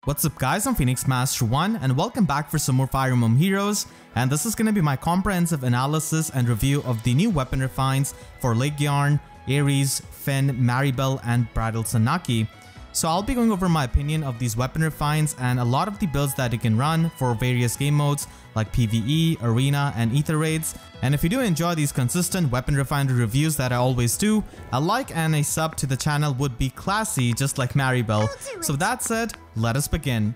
What's up guys, I'm Phoenix Master 1 and welcome back for some more Fire Emblem Heroes, and this is going to be my comprehensive analysis and review of the new weapon refines for Laegjarn, Ares, Finn, Maribelle and Bridal Sanaki. So I'll be going over my opinion of these weapon refines and a lot of the builds that you can run for various game modes like PvE, Arena and Aether raids. And if you do enjoy these consistent weapon refinery reviews that I always do, a like and a sub to the channel would be classy just like Maribelle. So that said, let us begin.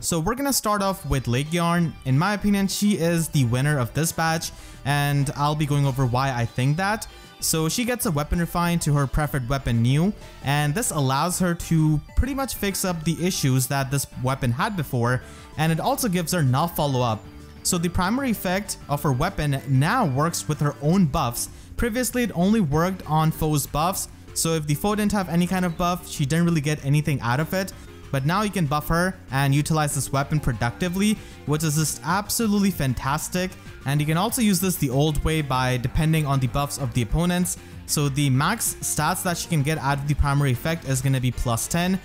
So we're gonna start off with Laegjarn. In my opinion, she is the winner of this batch and I'll be going over why I think that. So she gets a weapon refine to her preferred weapon new, and this allows her to pretty much fix up the issues that this weapon had before, and it also gives her null follow-up. So the primary effect of her weapon now works with her own buffs. Previously it only worked on foes' buffs, so if the foe didn't have any kind of buff, she didn't really get anything out of it. But now you can buff her and utilize this weapon productively, which is just absolutely fantastic. And you can also use this the old way by depending on the buffs of the opponents. So the max stats that she can get out of the primary effect is going to be plus 10.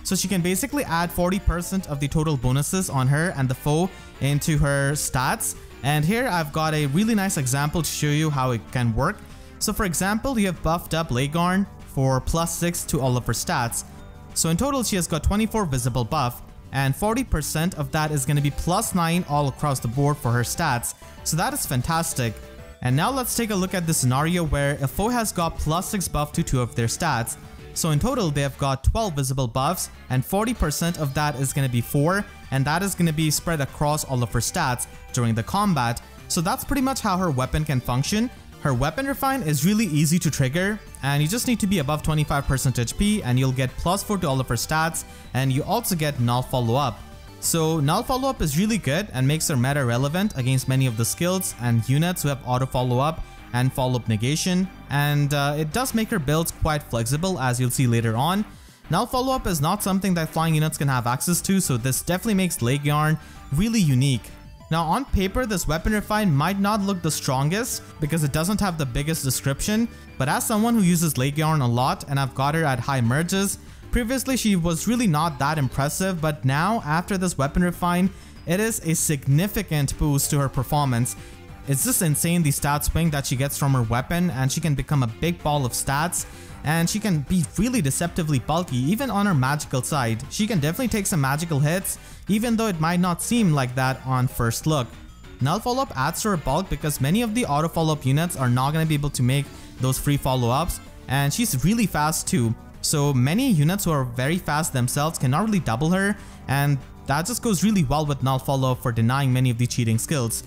So she can basically add 40% of the total bonuses on her and the foe into her stats. And here I've got a really nice example to show you how it can work. So for example, you have buffed up Laegjarn for plus 6 to all of her stats. So in total, she has got 24 visible buff, and 40% of that is going to be plus 9 all across the board for her stats. So that is fantastic. And now let's take a look at the scenario where a foe has got plus 6 buff to 2 of their stats. So in total, they have got 12 visible buffs, and 40% of that is going to be 4, and that is going to be spread across all of her stats during the combat. So that's pretty much how her weapon can function. Her weapon refine is really easy to trigger, and you just need to be above 25% HP and you'll get plus 4 to all of her stats, and you also get null follow-up. So null follow-up is really good and makes her meta relevant against many of the skills and units who have auto follow-up and follow-up negation, and it does make her builds quite flexible, as you'll see later on. Null follow-up is not something that flying units can have access to, so this definitely makes Laegjarn really unique. Now on paper, this weapon refine might not look the strongest because it doesn't have the biggest description, but as someone who uses Laegjarn a lot and I've got her at high merges, previously she was really not that impressive, but now after this weapon refine, it is a significant boost to her performance. It's just insane the stat swing that she gets from her weapon, and she can become a big ball of stats. And she can be really deceptively bulky even on her magical side. She can definitely take some magical hits, even though it might not seem like that on first look. Null follow-up adds to her bulk because many of the auto follow-up units are not going to be able to make those free follow-ups, and she's really fast too. So many units who are very fast themselves cannot really double her, and that just goes really well with null follow-up for denying many of the cheating skills.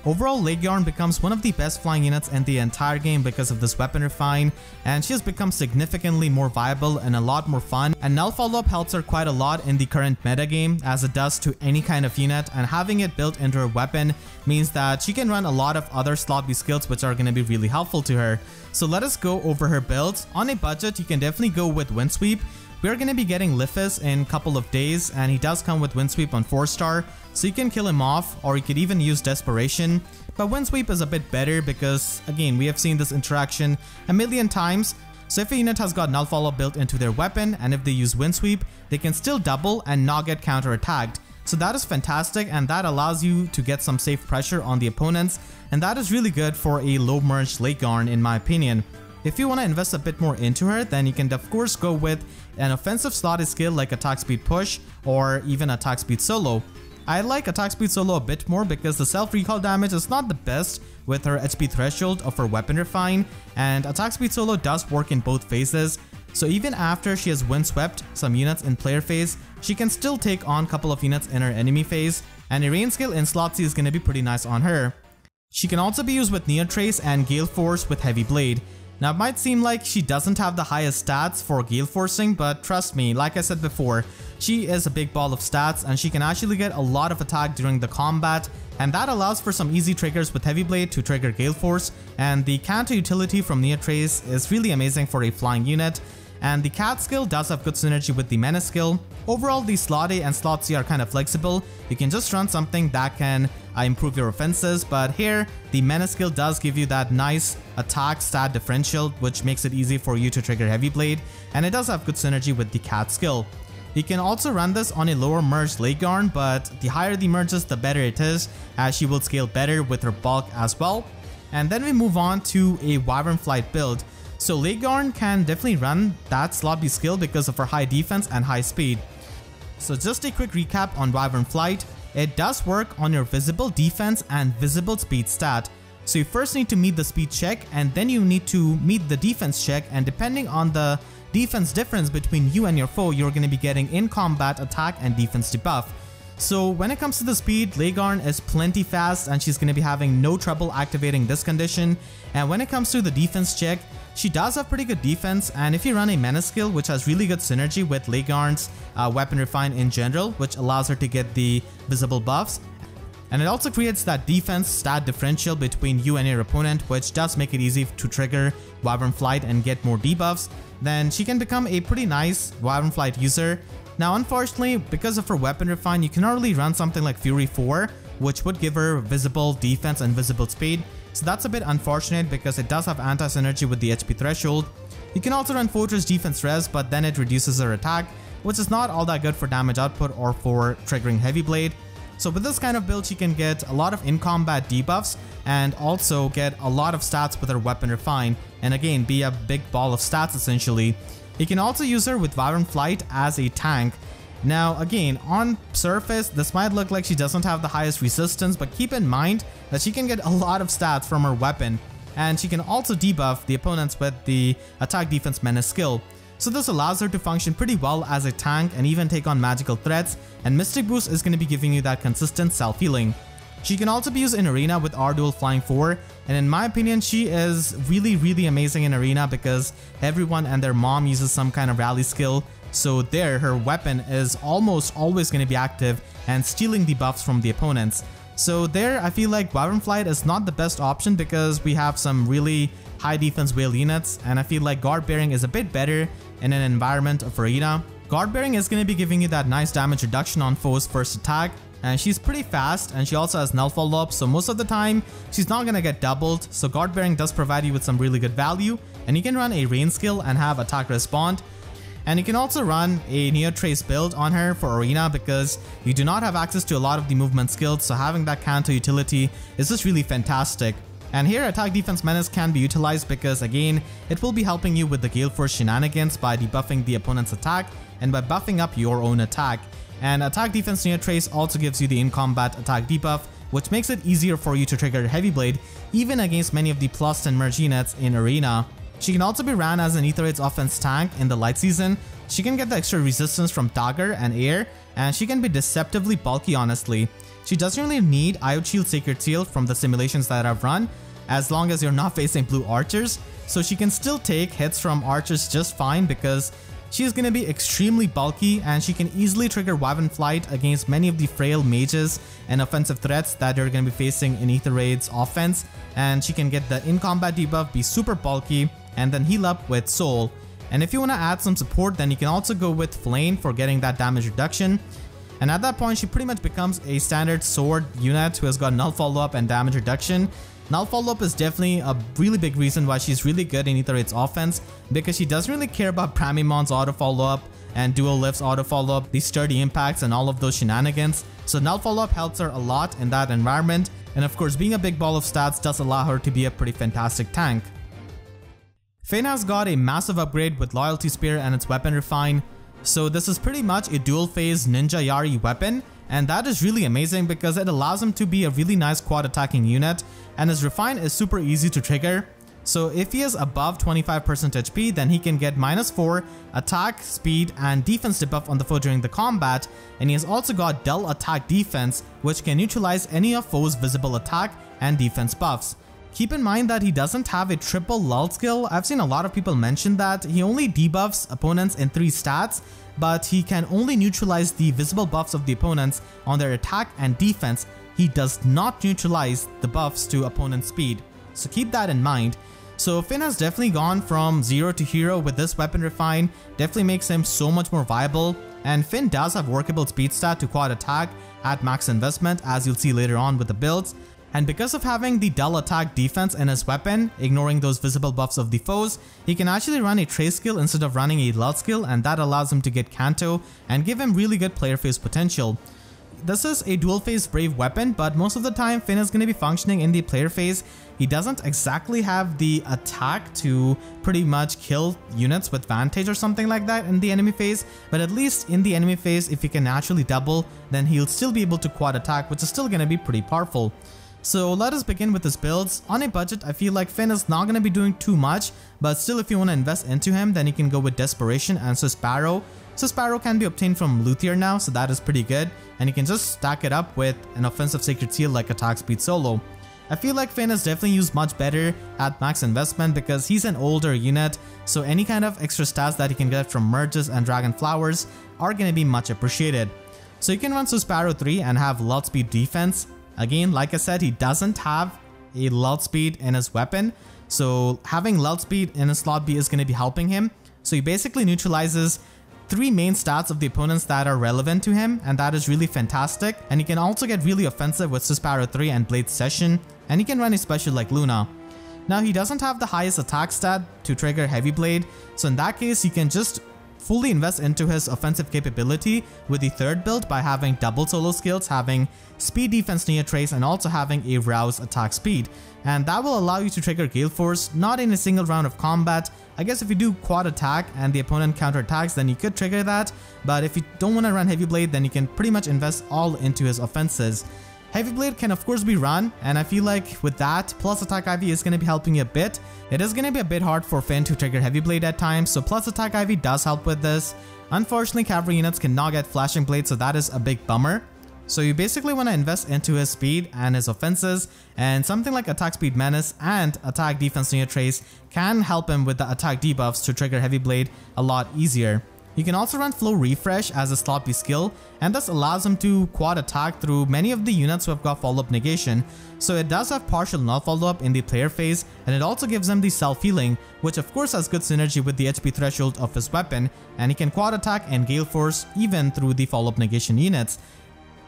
Overall, Laegjarn becomes one of the best flying units in the entire game because of this weapon refine, and she has become significantly more viable and a lot more fun, and null follow-up helps her quite a lot in the current meta game as it does to any kind of unit, and having it built into her weapon means that she can run a lot of other slot B skills which are going to be really helpful to her. So let us go over her builds. On a budget, you can definitely go with Windsweep. We're going to be getting Nifl in a couple of days, and he does come with Windsweep on 4-star, so you can kill him off, or you could even use Desperation. But Windsweep is a bit better because, again, we have seen this interaction a million times. So if a unit has got null follow built into their weapon, and if they use Windsweep, they can still double and not get counter-attacked. So that is fantastic, and that allows you to get some safe pressure on the opponents, and that is really good for a low-merged Laegjarn in my opinion. If you want to invest a bit more into her, then you can of course go with an offensive slotted skill like attack speed push or even attack speed solo. I like attack speed solo a bit more because the self recall damage is not the best with her HP threshold of her weapon refine, and attack speed solo does work in both phases. So even after she has windswept some units in player phase, she can still take on a couple of units in her enemy phase, and a rain scale in slot C is going to be pretty nice on her. She can also be used with Neotrace and Galeforce with Heavy Blade. Now it might seem like she doesn't have the highest stats for Galeforcing, but trust me, like I said before, she is a big ball of stats and she can actually get a lot of attack during the combat, and that allows for some easy triggers with Heavy Blade to trigger Galeforce, and the counter utility from Neotrace is really amazing for a flying unit. And the Cat skill does have good synergy with the Menace skill. Overall, the slot A and slot C are kind of flexible. You can just run something that can improve your offenses, but here the Menace skill does give you that nice attack stat differential, which makes it easy for you to trigger Heavy Blade, and it does have good synergy with the Cat skill. You can also run this on a lower merged Laegjarn, but the higher the merges, the better it is, as she will scale better with her bulk as well. And then we move on to a Wyvern Flight build. So Laegjarn can definitely run that slot B skill because of her high defense and high speed. So just a quick recap on Wyvern Flight. It does work on your visible defense and visible speed stat. So you first need to meet the speed check, and then you need to meet the defense check, and depending on the defense difference between you and your foe, you're going to be getting in combat attack and defense debuff. So when it comes to the speed, Laegjarn is plenty fast and she's going to be having no trouble activating this condition. And when it comes to the defense check, she does have pretty good defense, and if you run a menace skill which has really good synergy with Laegjarn's weapon refine in general, which allows her to get the visible buffs, and it also creates that defense stat differential between you and your opponent, which does make it easy to trigger Wyvern Flight and get more debuffs, then she can become a pretty nice Wyvern Flight user. Now unfortunately, because of her weapon refine, you cannot really run something like Fury 4, which would give her visible defense and visible speed. So that's a bit unfortunate because it does have anti-synergy with the HP threshold. You can also run Fortress Defense Res, but then it reduces her attack, which is not all that good for damage output or for triggering Heavy Blade. So with this kind of build, she can get a lot of in-combat debuffs and also get a lot of stats with her weapon refine, and again be a big ball of stats essentially. You can also use her with Wyvern Flight as a tank. Now again, on surface this might look like she doesn't have the highest resistance, but keep in mind that she can get a lot of stats from her weapon, and she can also debuff the opponents with the attack defense menace skill. So this allows her to function pretty well as a tank and even take on magical threats, and Mystic Boost is going to be giving you that consistent self-healing. She can also be used in Arena with R-Dual Flying 4, and in my opinion she is really amazing in Arena because everyone and their mom uses some kind of rally skill, so there her weapon is almost always going to be active and stealing the buffs from the opponents. So there I feel like Wyvern Flight is not the best option because we have some really high defense whale units, and I feel like Guard Bearing is a bit better in an environment of Arena. Guard Bearing is going to be giving you that nice damage reduction on foe's first attack, and she's pretty fast, and she also has null follow-up, so most of the time she's not going to get doubled. So Guard Bearing does provide you with some really good value, and you can run a rain skill and have attack respond. And you can also run a Neo Trace build on her for Arena because you do not have access to a lot of the movement skills, so having that counter utility is just really fantastic. And here attack defense menace can be utilized because again it will be helping you with the Galeforce shenanigans by debuffing the opponent's attack and by buffing up your own attack. And attack defense Neo Trace also gives you the in combat attack debuff, which makes it easier for you to trigger Heavy Blade even against many of the plus 10 merge units in Arena. She can also be ran as an Aether Raid's offense tank in the light season. She can get the extra resistance from Dagger and Air, and she can be deceptively bulky honestly. She doesn't really need Iod Shield Sacred Seal from the simulations that I've run, as long as you're not facing blue archers, so she can still take hits from archers just fine because she's going to be extremely bulky, and she can easily trigger Wyvern Flight against many of the frail mages and offensive threats that you're going to be facing in Aether Raid's offense, and she can get the in-combat debuff, be super bulky, and then heal up with Soul. And if you want to add some support, then you can also go with Flame for getting that damage reduction. And at that point, she pretty much becomes a standard sword unit who has got null follow-up and damage reduction. Null follow-up is definitely a really big reason why she's really good in Aether Raid's offense, because she doesn't really care about Pramimon's auto follow-up and Dual Lift's auto follow-up, these sturdy impacts and all of those shenanigans. So null follow-up helps her a lot in that environment, and of course being a big ball of stats does allow her to be a pretty fantastic tank. Finn has got a massive upgrade with Loyalty Spear and its weapon refine. So this is pretty much a dual phase Ninja Yari weapon, and that is really amazing because it allows him to be a really nice quad attacking unit, and his refine is super easy to trigger. So if he is above 25% HP, then he can get -4 attack, speed, and defense debuff on the foe during the combat, and he has also got dull attack defense, which can neutralize any of foe's visible attack and defense buffs. Keep in mind that he doesn't have a triple lull skill. I've seen a lot of people mention that he only debuffs opponents in 3 stats, but he can only neutralize the visible buffs of the opponents on their attack and defense. He does not neutralize the buffs to opponent speed, so keep that in mind. So Finn has definitely gone from 0 to hero with this weapon refine, definitely makes him so much more viable, and Finn does have workable speed stat to quad attack at max investment, as you'll see later on with the builds. And because of having the dull attack defense in his weapon, ignoring those visible buffs of the foes, he can actually run a trace skill instead of running a lull skill, and that allows him to get Canto and give him really good player phase potential. This is a dual phase brave weapon, but most of the time Finn is going to be functioning in the player phase. He doesn't exactly have the attack to pretty much kill units with Vantage or something like that in the enemy phase, but at least in the enemy phase, if he can naturally double, then he'll still be able to quad attack, which is still going to be pretty powerful. So let us begin with his builds. On a budget, I feel like Finn is not going to be doing too much, but still if you want to invest into him, then you can go with Desperation and Sparrow. So Sparrow can be obtained from Luthier now, so that is pretty good, and you can just stack it up with an offensive Sacred Seal like Attack Speed Solo. I feel like Finn is definitely used much better at max investment because he's an older unit, so any kind of extra stats that you can get from merges and Dragon Flowers are going to be much appreciated. So you can run Sparrow 3 and have Lull Speed defense. Again, like I said, he doesn't have a Lull Speed in his weapon, so having Lull Speed in his slot B is going to be helping him. So he basically neutralizes 3 main stats of the opponents that are relevant to him, and that is really fantastic. And he can also get really offensive with Sparrow 3 and Blade Session, and he can run a special like Luna. Now he doesn't have the highest attack stat to trigger Heavy Blade, so in that case he can just fully invest into his offensive capability with the third build by having double solo skills, having speed defense near trace, and also having a rouse attack speed. And that will allow you to trigger Galeforce not in a single round of combat. I guess if you do quad attack and the opponent counter attacks, then you could trigger that, but if you don't want to run Heavy Blade, then you can pretty much invest all into his offenses. Heavy Blade can of course be run, and I feel like with that, plus attack IV is going to be helping you a bit. It is going to be a bit hard for Finn to trigger Heavy Blade at times, so plus attack IV does help with this. Unfortunately, cavalry units cannot get Flashing Blade, so that is a big bummer. So you basically want to invest into his speed and his offenses, and something like Attack Speed Menace and Attack Defense Near Trace can help him with the attack debuffs to trigger Heavy Blade a lot easier. You can also run Flow Refresh as a slot B skill, and this allows him to quad attack through many of the units who have got follow-up negation. So it does have partial null follow-up in the player phase, and it also gives him the self-healing, which of course has good synergy with the HP threshold of his weapon, and he can quad attack and Galeforce even through the follow-up negation units.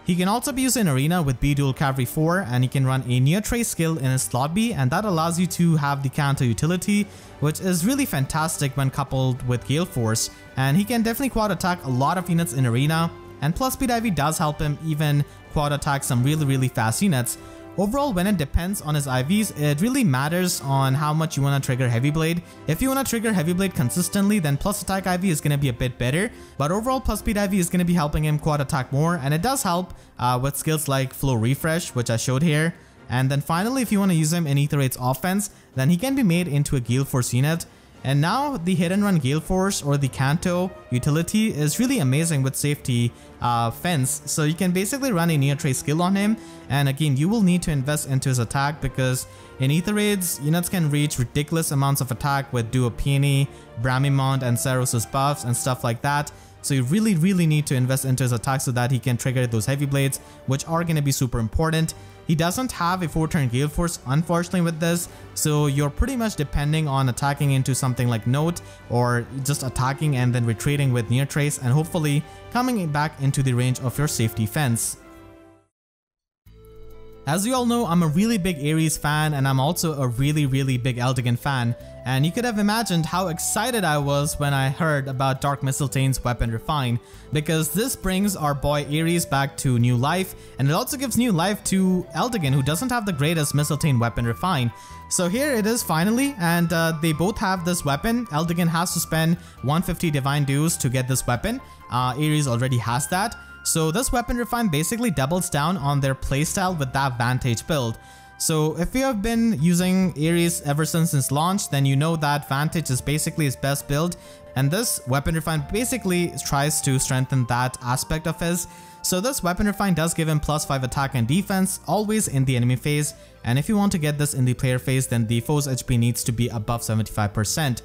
He can also be used in Arena with B-Dual Cavalry 4, and he can run a Near Trace skill in his slot B, and that allows you to have the counter utility, which is really fantastic when coupled with Galeforce. And he can definitely quad attack a lot of units in Arena, and plus Speed IV does help him even quad attack some really fast units. Overall, when it depends on his IVs, it really matters on how much you want to trigger Heavy Blade. If you want to trigger Heavy Blade consistently, then plus attack IV is going to be a bit better, but overall plus speed IV is going to be helping him quad attack more, and it does help with skills like Flow Refresh, which I showed here. And then finally, if you want to use him in Aether 8's offense, then he can be made into a Galeforce unit. And now the hit and run Galeforce or the Canto utility is really amazing with safety fence. So you can basically run a Near Trace skill on him, and again you will need to invest into his attack because in Aether raids, units can reach ridiculous amounts of attack with Duo Peony, Bramimond, and Saros' buffs and stuff like that. So you really need to invest into his attack so that he can trigger those Heavy Blades, which are going to be super important. He doesn't have a 4-turn Galeforce, unfortunately, with this, so you're pretty much depending on attacking into something like Note, or just attacking and then retreating with Near Trace and hopefully coming back into the range of your safety fence. As you all know, I'm a really big Ares fan, and I'm also a really big Eldigan fan, and you could have imagined how excited I was when I heard about Dark Mystletain's Weapon Refine, because this brings our boy Ares back to new life, and it also gives new life to Eldigan, who doesn't have the greatest Mystletainn Weapon Refine. So here it is finally, and they both have this weapon. Eldigan has to spend 150 Divine Dues to get this weapon. Ares already has that. So this Weapon Refine basically doubles down on their playstyle with that Vantage build. So if you have been using Ares ever since its launch, then you know that Vantage is basically his best build, and this Weapon Refine basically tries to strengthen that aspect of his. So this Weapon Refine does give him +5 attack and defense, always in the enemy phase, and if you want to get this in the player phase, then the foe's HP needs to be above 75%.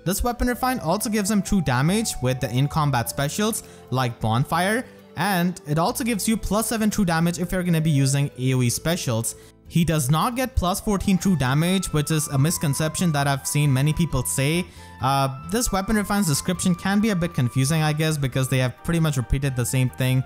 This Weapon Refine also gives him true damage with the in-combat specials like Bonfire, and it also gives you +7 true damage if you're going to be using AoE specials. He does not get +14 true damage, which is a misconception that I've seen many people say. This Weapon Refine's description can be a bit confusing, I guess, because they have pretty much repeated the same thing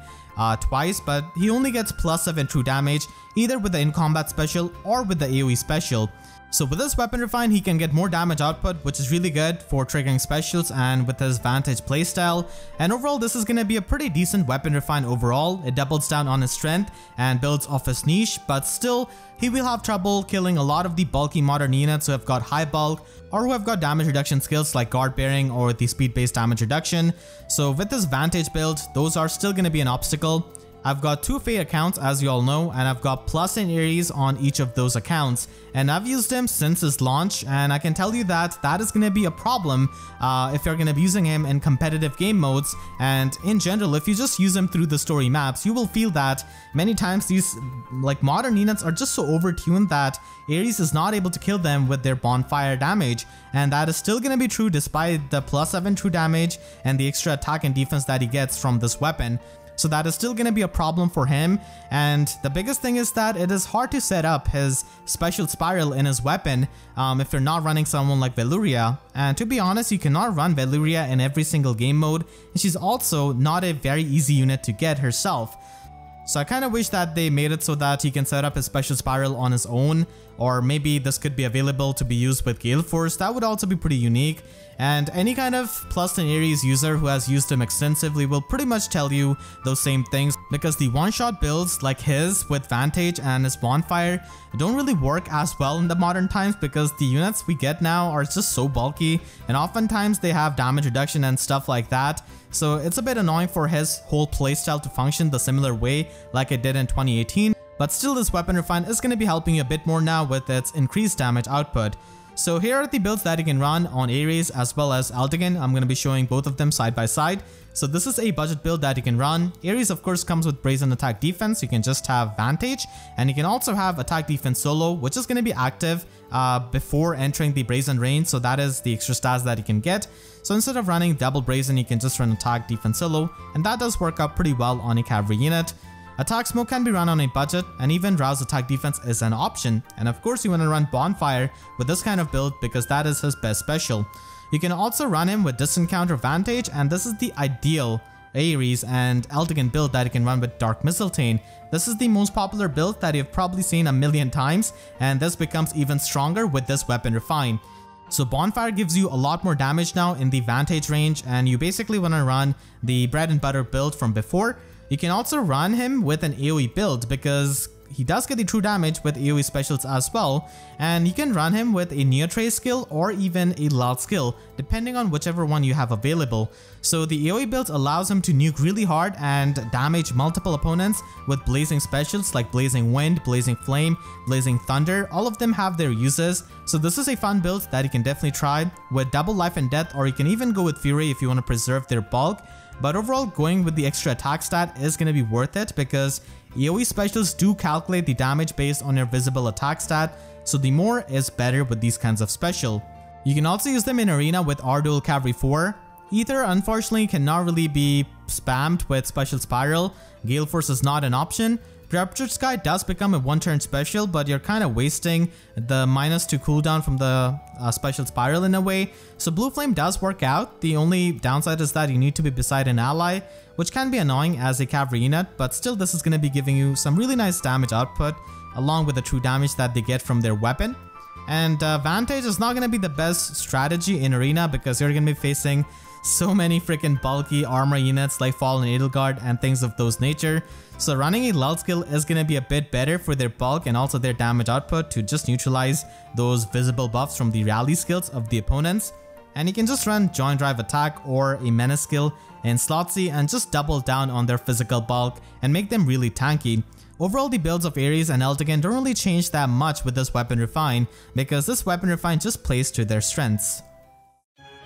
twice, but he only gets +7 true damage either with the in-combat special or with the AoE special. So with this weapon refine, he can get more damage output, which is really good for triggering specials and with his Vantage playstyle. And overall, this is going to be a pretty decent weapon refine overall. It doubles down on his strength and builds off his niche, but still, he will have trouble killing a lot of the bulky modern units who have got high bulk or who have got damage reduction skills like guard bearing or the speed based damage reduction. So with this Vantage build, those are still going to be an obstacle. I've got 2 Fate accounts as you all know, and I've got Plus and Ares on each of those accounts, and I've used him since his launch, and I can tell you that that is going to be a problem if you're going to be using him in competitive game modes. And in general, if you just use him through the story maps, you will feel that many times these like modern units are just so overtuned that Ares is not able to kill them with their bonfire damage, and that is still going to be true despite the +7 true damage and the extra attack and defense that he gets from this weapon. So that is still going to be a problem for him, and the biggest thing is that it is hard to set up his special spiral in his weapon if you're not running someone like Veluria. And to be honest, you cannot run Veluria in every single game mode, and she's also not a very easy unit to get herself. So I kind of wish that they made it so that he can set up his special spiral on his own, or maybe this could be available to be used with Galeforce. That would also be pretty unique. And any kind of Plus and Ares user who has used him extensively will pretty much tell you those same things, because the one-shot builds like his with Vantage and his bonfire don't really work as well in the modern times, because the units we get now are just so bulky and oftentimes they have damage reduction and stuff like that. So it's a bit annoying for his whole playstyle to function the similar way like it did in 2018. But still, this weapon refine is going to be helping you a bit more now with its increased damage output. So here are the builds that you can run on Ares as well as Eldigan. I'm going to be showing both of them side by side. So this is a budget build that you can run. Ares of course comes with Brazen Attack Defense. You can just have Vantage, and you can also have Attack Defense Solo, which is going to be active before entering the Brazen range. So that is the extra stats that you can get. So instead of running double Brazen, you can just run Attack Defense Solo, and that does work out pretty well on a cavalry unit. Attack Smoke can be run on a budget, and even Rouse Attack Defense is an option. And of course you want to run Bonfire with this kind of build because that is his best special. You can also run him with Distant Counter Vantage, and this is the ideal Ares and Eldigan build that you can run with Dark Mystletainn. This is the most popular build that you've probably seen a million times, and this becomes even stronger with this weapon refine. So Bonfire gives you a lot more damage now in the Vantage range, and you basically want to run the bread and butter build from before. You can also run him with an AoE build because he does get the true damage with AoE specials as well, and you can run him with a Neotrace skill or even a Lalt skill, depending on whichever one you have available. So the AoE build allows him to nuke really hard and damage multiple opponents with blazing specials like Blazing Wind, Blazing Flame, Blazing Thunder. All of them have their uses, so this is a fun build that you can definitely try with double life and death, or you can even go with Fury if you want to preserve their bulk. But overall, going with the extra attack stat is going to be worth it because AoE specials do calculate the damage based on your visible attack stat, so the more is better with these kinds of special. You can also use them in Arena with Ardul Cavalry 4. Aether unfortunately cannot really be spammed with Special Spiral. Galeforce is not an option. Raptured Sky does become a one-turn special, but you're kind of wasting the -2 cooldown from the Special Spiral in a way. So Blue Flame does work out. The only downside is that you need to be beside an ally, which can be annoying as a cavalry unit, but still this is going to be giving you some really nice damage output along with the true damage that they get from their weapon. And Vantage is not going to be the best strategy in Arena because you're going to be facing so many freaking bulky armor units like Fallen Edelgard and things of those nature. So running a Lalt skill is going to be a bit better for their bulk and also their damage output to just neutralize those visible buffs from the rally skills of the opponents. And you can just run Joint Drive Attack or a Menace skill in Slot C and just double down on their physical bulk and make them really tanky. Overall, the builds of Ares and Eldigan don't really change that much with this weapon refine because this weapon refine just plays to their strengths.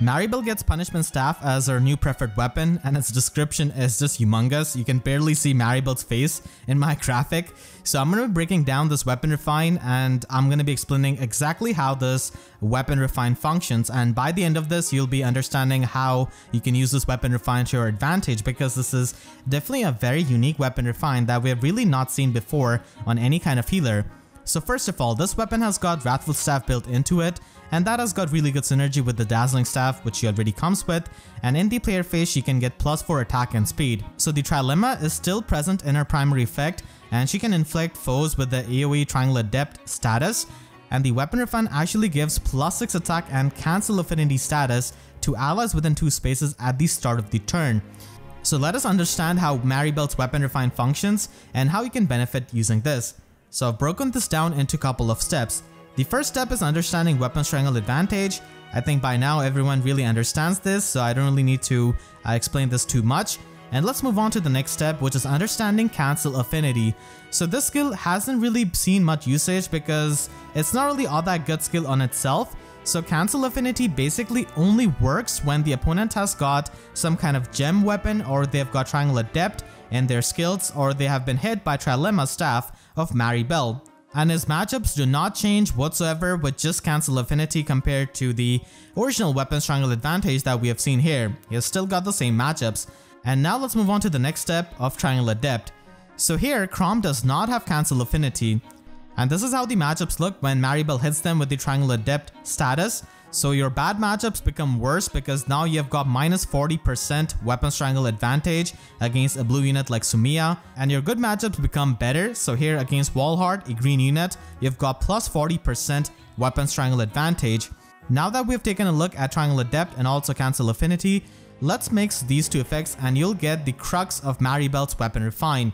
Maribelle gets Punishment Staff as her new preferred weapon, and its description is just humongous. You can barely see Maribelle's face in my graphic. So I'm going to be breaking down this weapon refine, and I'm going to be explaining exactly how this weapon refine functions. And by the end of this, you'll be understanding how you can use this weapon refine to your advantage, because this is definitely a very unique weapon refine that we have really not seen before on any kind of healer. So first of all, this weapon has got Wrathful Staff built into it, and that has got really good synergy with the Dazzling Staff, which she already comes with, and in the player phase she can get +4 attack and speed. So the Trilemma is still present in her primary effect, and she can inflict foes with the AoE Triangle Adept status, and the Weapon Refine actually gives +6 attack and cancel affinity status to allies within 2 spaces at the start of the turn. So let us understand how Maribelle's Weapon Refine functions and how you can benefit using this. So I've broken this down into a couple of steps. The first step is understanding Weapon Triangle Advantage. I think by now everyone really understands this, so I don't really need to explain this too much. And let's move on to the next step, which is understanding Cancel Affinity. So this skill hasn't really seen much usage because it's not really all that good skill on itself. So Cancel Affinity basically only works when the opponent has got some kind of gem weapon, or they've got Triangle Adept in their skills, or they have been hit by Trilemma Staff of Maribelle. And his matchups do not change whatsoever with just Cancel Affinity compared to the original Weapons Triangle Advantage that we have seen here. He has still got the same matchups. And now let's move on to the next step of Triangle Adept. So here, Chrom does not have Cancel Affinity. And this is how the matchups look when Maribelle hits them with the Triangle Adept status. So your bad matchups become worse because now you've got -40% Weapons Triangle Advantage against a blue unit like Sumiya, and your good matchups become better. So here against Wallheart, a green unit, you've got +40% Weapons Triangle Advantage. Now that we've taken a look at Triangle Adept and also Cancel Affinity, let's mix these two effects and you'll get the crux of Maribelle's Weapon Refine.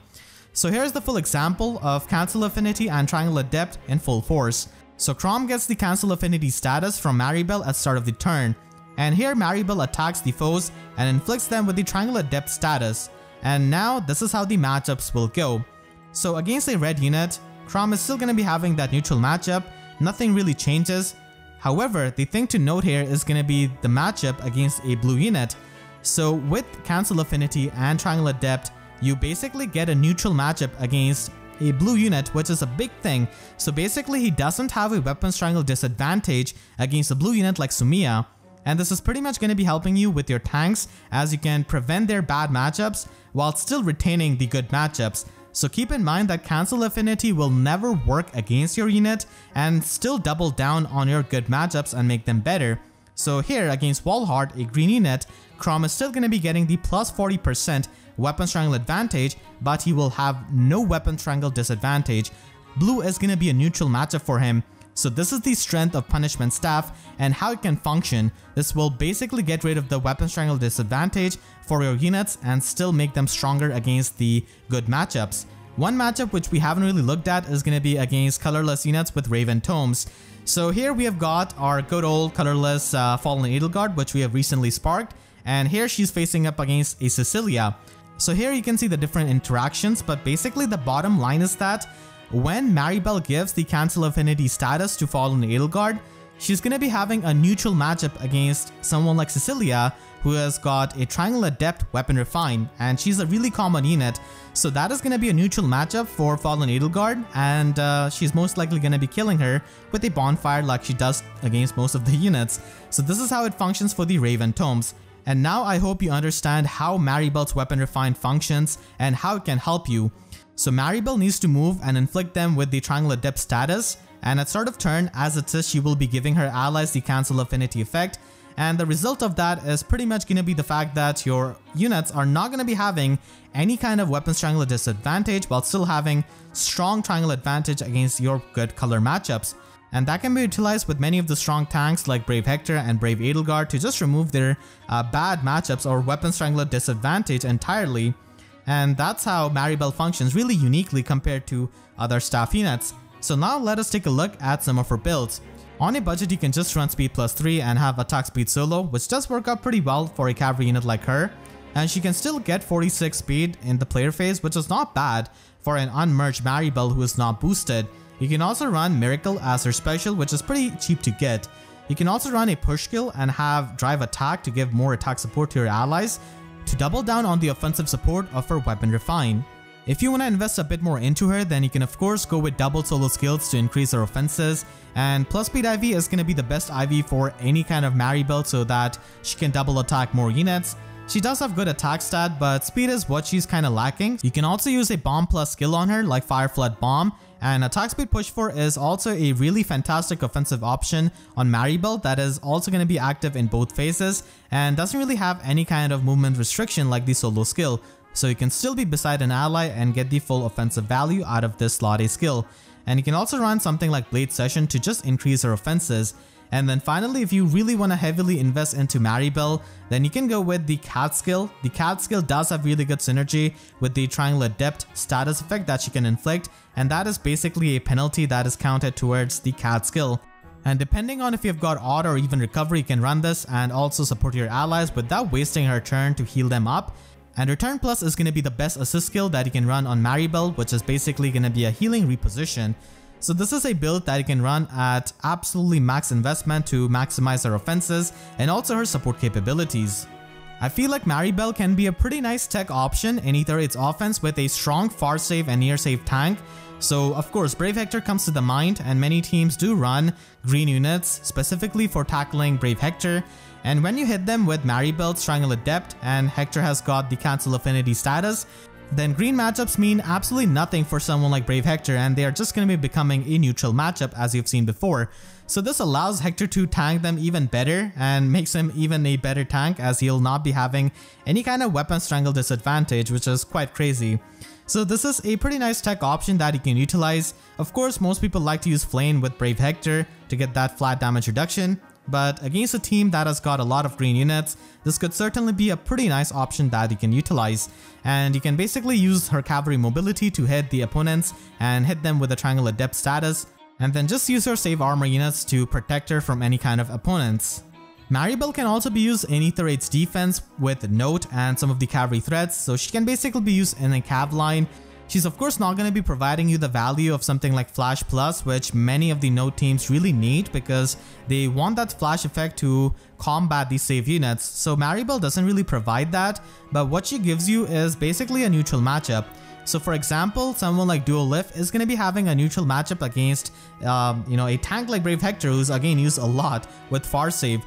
So here's the full example of Cancel Affinity and Triangle Adept in full force. So Chrom gets the Cancel Affinity status from Maribelle at start of the turn, and here Maribelle attacks the foes and inflicts them with the Triangle Adept status. And now this is how the matchups will go. So against a red unit, Chrom is still going to be having that neutral matchup, nothing really changes. However, the thing to note here is going to be the matchup against a blue unit. So with Cancel Affinity and Triangle Adept, you basically get a neutral matchup against a blue unit, which is a big thing. So basically he doesn't have a Weapons Triangle disadvantage against a blue unit like Sumiya, and this is pretty much going to be helping you with your tanks as you can prevent their bad matchups while still retaining the good matchups. So keep in mind that Cancel Affinity will never work against your unit and still double down on your good matchups and make them better. So here against Wallheart, a green unit, Chrom is still going to be getting the +40% Weapons Triangle Advantage, but he will have no Weapon Triangle disadvantage. Blue is going to be a neutral matchup for him. So this is the strength of Punishment Staff and how it can function. This will basically get rid of the Weapons Triangle disadvantage for your units and still make them stronger against the good matchups. One matchup which we haven't really looked at is going to be against colorless units with Raven Tomes. So here we have got our good old colorless Fallen Edelgard, which we have recently sparked, and here she's facing up against a Cecilia. So here you can see the different interactions, but basically the bottom line is that when Maribelle gives the Cancel Affinity status to Fallen Edelgard, she's going to be having a neutral matchup against someone like Cecilia, who has got a Triangle Adept Weapon Refine, and she's a really common unit. So that is going to be a neutral matchup for Fallen Edelgard, and she's most likely going to be killing her with a bonfire like she does against most of the units. So this is how it functions for the Raven Tomes. And now I hope you understand how Maribelle's Weapon Refine functions and how it can help you. So Maribelle needs to move and inflict them with the Triangle Adept status, and at start of turn, as it says, she will be giving her allies the Cancel Affinity effect, and the result of that is pretty much going to be the fact that your units are not going to be having any kind of Weapons Triangle disadvantage while still having strong Triangle Advantage against your good color matchups. And that can be utilized with many of the strong tanks like Brave Hector and Brave Edelgard to just remove their bad matchups or Weapons Triangle disadvantage entirely. And that's how Maribelle functions really uniquely compared to other staff units. So now let us take a look at some of her builds. On a budget, you can just run speed +3 and have attack speed solo, which does work out pretty well for a cavalry unit like her. And she can still get 46 speed in the player phase, which is not bad for an unmerged Maribelle who is not boosted. You can also run Miracle as her special, which is pretty cheap to get. You can also run a push skill and have drive attack to give more attack support to your allies to double down on the offensive support of her Weapon Refine. If you want to invest a bit more into her, then you can of course go with double solo skills to increase her offenses, and plus speed IV is going to be the best IV for any kind of Maribelle so that she can double attack more units. She does have good attack stat, but speed is what she's kind of lacking. You can also use a bomb plus skill on her like Fire Flood Bomb, And attack speed push 4 is also a really fantastic offensive option on Maribelle that is also going to be active in both phases and doesn't really have any kind of movement restriction like the solo skill. So you can still be beside an ally and get the full offensive value out of this slot A skill. And you can also run something like Blade Session to just increase her offenses. And then finally, if you really want to heavily invest into Maribelle, then you can go with the Cat skill. The Cat skill does have really good synergy with the Triangle Adept status effect that she can inflict, and that is basically a penalty that is counted towards the Cat skill. And depending on if you've got Odd or even Recovery, you can run this and also support your allies without wasting her turn to heal them up. And Return Plus is going to be the best assist skill that you can run on Maribelle, which is basically going to be a healing reposition. So this is a build that you can run at absolutely max investment to maximize her offenses and also her support capabilities. I feel like Maribelle can be a pretty nice tech option in either its offense with a strong far save and near save tank. So of course Brave Hector comes to the mind, and many teams do run green units specifically for tackling Brave Hector. And when you hit them with Maribelle's Triangle Adept and Hector has got the Cancel Affinity status, then green matchups mean absolutely nothing for someone like Brave Hector, and they are just going to be becoming a neutral matchup as you've seen before. So this allows Hector to tank them even better and makes him even a better tank, as he'll not be having any kind of weapon strangle disadvantage, which is quite crazy. So this is a pretty nice tech option that you can utilize. Of course, most people like to use Flame with Brave Hector to get that flat damage reduction, but against a team that has got a lot of green units, this could certainly be a pretty nice option that you can utilize. And you can basically use her cavalry mobility to hit the opponents and hit them with a Triangle Adept status, and then just use her save armor units to protect her from any kind of opponents. Maribelle can also be used in Aether 8's defense with Note and some of the cavalry threats, so she can basically be used in a cav line. She's of course not going to be providing you the value of something like Flash Plus, which many of the Note teams really need because they want that flash effect to combat these save units. So Maribelle doesn't really provide that, but what she gives you is basically a neutral matchup. So for example, someone like Dual Lift is going to be having a neutral matchup against a tank like Brave Hector, who's again used a lot with far save.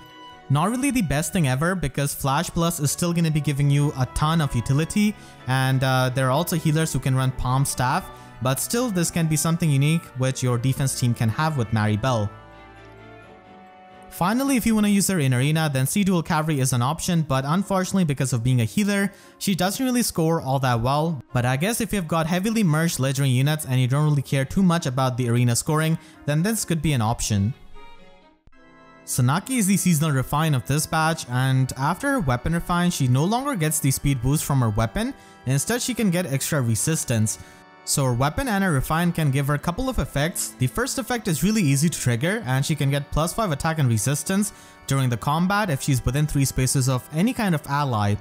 Not really the best thing ever because Flash Plus is still going to be giving you a ton of utility, and there are also healers who can run Palm Staff, but still this can be something unique which your defense team can have with Maribelle. Finally, if you want to use her in arena, then C-Dual Cavalry is an option, but unfortunately because of being a healer, she doesn't really score all that well. But I guess if you've got heavily merged legendary units and you don't really care too much about the arena scoring, then this could be an option. Sanaki is the seasonal refine of this batch, and after her weapon refine, she no longer gets the speed boost from her weapon. Instead, she can get extra resistance. So her weapon and her refine can give her a couple of effects. The first effect is really easy to trigger, and she can get +5 attack and resistance during the combat if she's within 3 spaces of any kind of ally.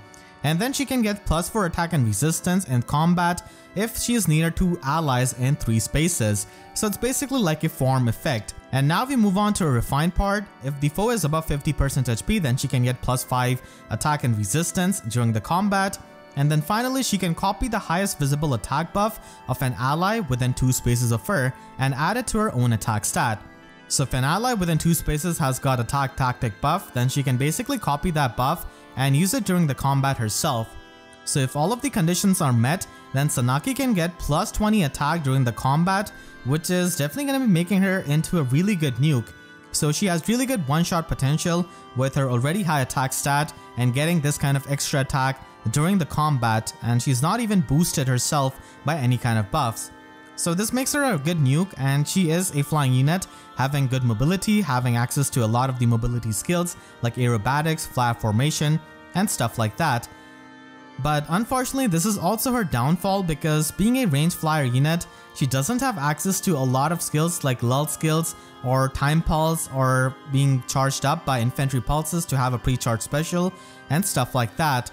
And then she can get +4 attack and resistance in combat if she is near 2 allies in 3 spaces. So it's basically like a form effect. And now we move on to a refined part. If the foe is above 50% HP, then she can get +5 attack and resistance during the combat. And then finally, she can copy the highest visible attack buff of an ally within 2 spaces of her and add it to her own attack stat. So if an ally within 2 spaces has got attack tactic buff, then she can basically copy that buff and use it during the combat herself. So if all of the conditions are met, then Sanaki can get +20 attack during the combat, which is definitely going to be making her into a really good nuke. So she has really good one-shot potential with her already high attack stat and getting this kind of extra attack during the combat, and she's not even boosted herself by any kind of buffs. So this makes her a good nuke, and she is a flying unit, having good mobility, having access to a lot of the mobility skills like aerobatics, fly formation, and stuff like that. But unfortunately, this is also her downfall because being a range flyer unit, she doesn't have access to a lot of skills like lull skills or time pulse or being charged up by infantry pulses to have a pre-charge special and stuff like that.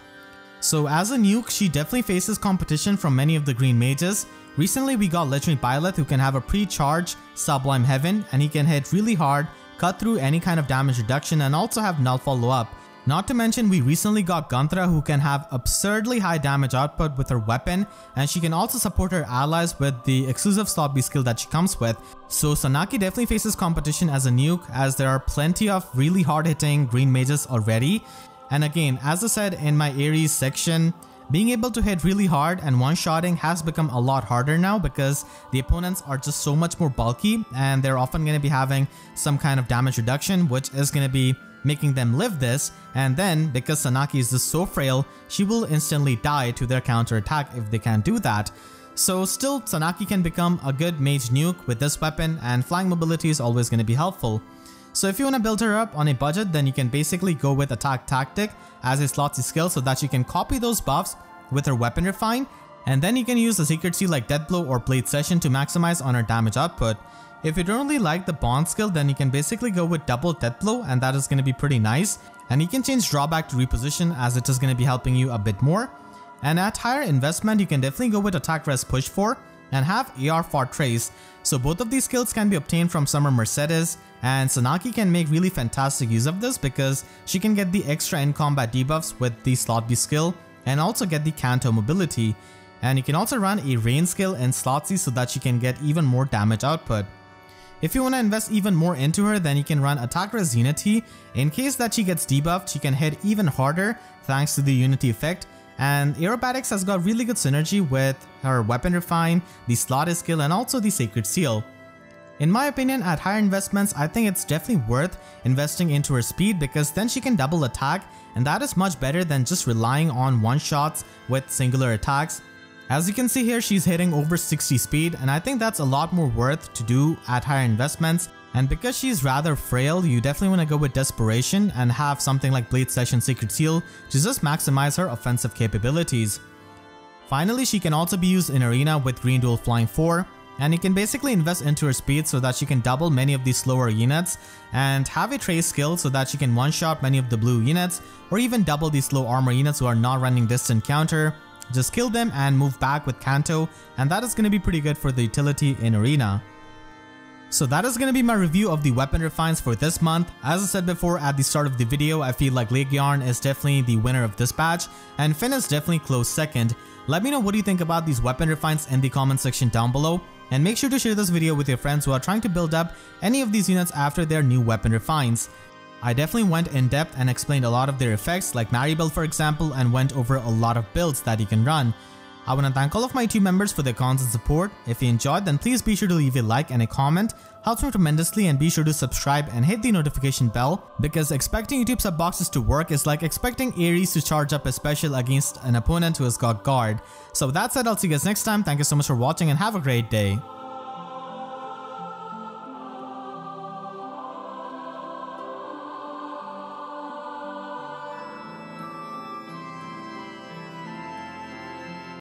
So as a nuke, she definitely faces competition from many of the green mages. Recently we got Legendary Byleth who can have a pre-charge Sublime Heaven, and he can hit really hard, cut through any kind of damage reduction, and also have null follow up. Not to mention, we recently got Gunthra who can have absurdly high damage output with her weapon, and she can also support her allies with the exclusive slot B skill that she comes with. So Sanaki definitely faces competition as a nuke, as there are plenty of really hard hitting green mages already. And again, as I said in my Ares section, Being able to hit really hard and one-shotting has become a lot harder now because the opponents are just so much more bulky and they're often going to be having some kind of damage reduction, which is going to be making them live this. And then because Sanaki is just so frail, she will instantly die to their counter attack if they can't do that. So still, Sanaki can become a good mage nuke with this weapon, and flying mobility is always going to be helpful. So if you want to build her up on a budget, then you can basically go with Attack Tactic as a slotsy skill so that you can copy those buffs with her Weapon Refine, and then you can use a secret seal like Deathblow or Blade Session to maximize on her damage output. If you don't really like the bond skill, then you can basically go with double Deathblow, and that is going to be pretty nice. And you can change drawback to reposition as it is going to be helping you a bit more. And at higher investment, you can definitely go with Attack Res Push 4 and have AR Fort Trace. So both of these skills can be obtained from Summer Mercedes, and Sanaki can make really fantastic use of this because she can get the extra in-combat debuffs with the Slot B skill and also get the Kanto mobility. And you can also run a rain skill in Slotsy so that she can get even more damage output. If you want to invest even more into her, then you can run Attack Res Unity. In case that she gets debuffed, she can hit even harder thanks to the Unity effect. And Aerobatics has got really good synergy with her Weapon Refine, the Slot skill, and also the Sacred Seal. In my opinion, at higher investments, I think it's definitely worth investing into her speed because then she can double attack, and that is much better than just relying on one-shots with singular attacks. As you can see here, she's hitting over 60 speed, and I think that's a lot more worth to do at higher investments. And because she's rather frail, you definitely want to go with Desperation and have something like Blade Session Secret Seal to just maximize her offensive capabilities. Finally, she can also be used in Arena with Green Dual Flying 4, and you can basically invest into her speed so that she can double many of these slower units and have a Trace skill so that she can one-shot many of the blue units or even double these low armor units who are not running distant counter. Just kill them and move back with Kanto, and that is going to be pretty good for the utility in Arena. So that is going to be my review of the weapon refines for this month. As I said before at the start of the video, I feel like Laegjarn is definitely the winner of this batch, and Finn is definitely close second. Let me know what you think about these weapon refines in the comment section down below, and make sure to share this video with your friends who are trying to build up any of these units after their new weapon refines. I definitely went in depth and explained a lot of their effects, like Maribelle for example, and went over a lot of builds that you can run. I want to thank all of my team members for their constant support. If you enjoyed, then please be sure to leave a like and a comment. Helps me tremendously, and be sure to subscribe and hit the notification bell, because expecting YouTube sub boxes to work is like expecting Ares to charge up a special against an opponent who has got guard. So with that said, I'll see you guys next time. Thank you so much for watching and have a great day.